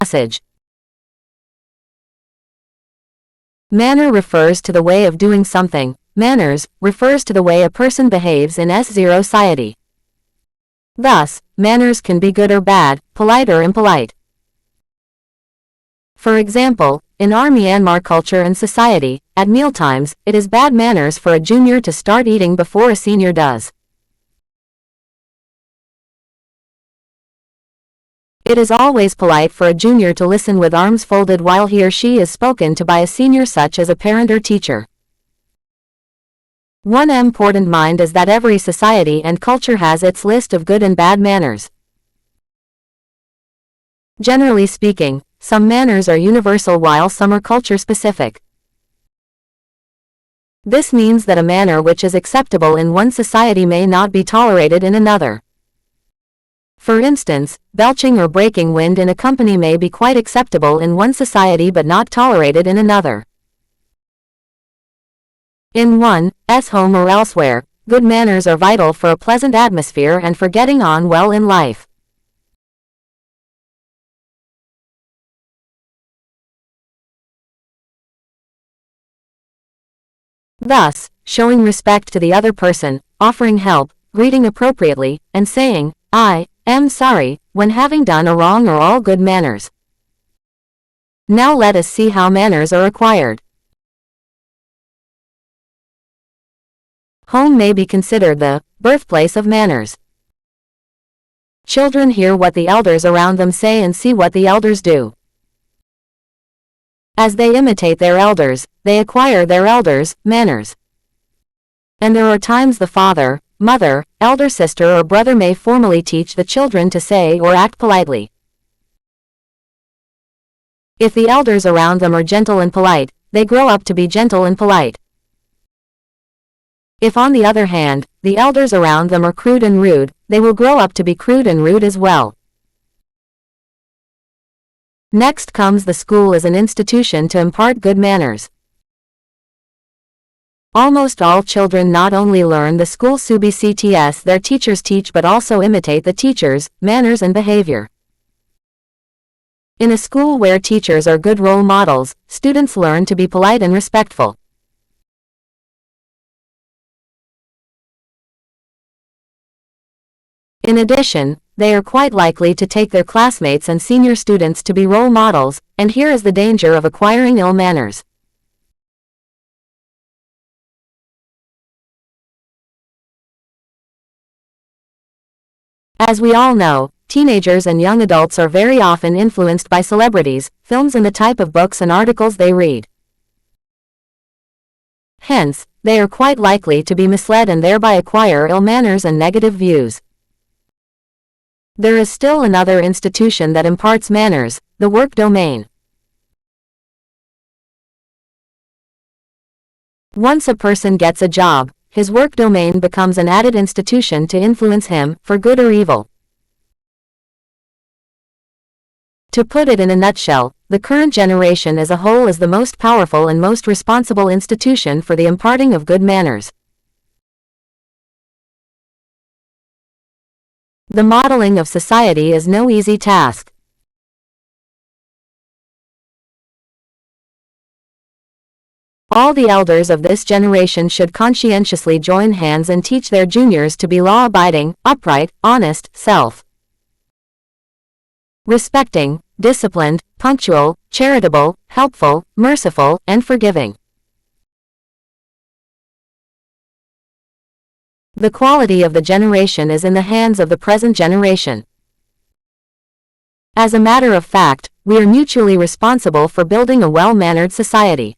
passage. Manner refers to the way of doing something. Manners refers to the way a person behaves in S0 society. Thus, manners can be good or bad, polite or impolite. For example, in our Myanmar culture and society, at mealtimes, it is bad manners for a junior to start eating before a senior does. It is always polite for a junior to listen with arms folded while he or she is spoken to by a senior such as a parent or teacher. One important mind is that every society and culture has its list of good and bad manners. Generally speaking, some manners are universal while some are culture-specific. This means that a manner which is acceptable in one society may not be tolerated in another. For instance, belching or breaking wind in a company may be quite acceptable in one society but not tolerated in another. In one's home or elsewhere, good manners are vital for a pleasant atmosphere and for getting on well in life. Thus, showing respect to the other person, offering help, greeting appropriately, and saying, "I am sorry," when having done a wrong are all good manners. Now let us see how manners are acquired. Home may be considered the birthplace of manners. Children hear what the elders around them say and see what the elders do. As they imitate their elders, they acquire their elders' manners. And there are times the father, mother, elder sister or brother may formally teach the children to say or act politely. If the elders around them are gentle and polite, they grow up to be gentle and polite. If on the other hand, the elders around them are crude and rude, they will grow up to be crude and rude as well. Next comes the school as an institution to impart good manners. Almost all children not only learn the school subcts their teachers teach but also imitate the teachers' manners and behavior. In a school where teachers are good role models, students learn to be polite and respectful. In addition, they are quite likely to take their classmates and senior students to be role models, and here is the danger of acquiring ill manners. As we all know, teenagers and young adults are very often influenced by celebrities, films and the type of books and articles they read. Hence, they are quite likely to be misled and thereby acquire ill manners and negative views. There is still another institution that imparts manners, the work domain. Once a person gets a job, his work domain becomes an added institution to influence him, for good or evil. To put it in a nutshell, the current generation as a whole is the most powerful and most responsible institution for the imparting of good manners. The modeling of society is no easy task. All the elders of this generation should conscientiously join hands and teach their juniors to be law-abiding, upright, honest, self-respecting, disciplined, punctual, charitable, helpful, merciful, and forgiving. The quality of the generation is in the hands of the present generation. As a matter of fact, we are mutually responsible for building a well-mannered society.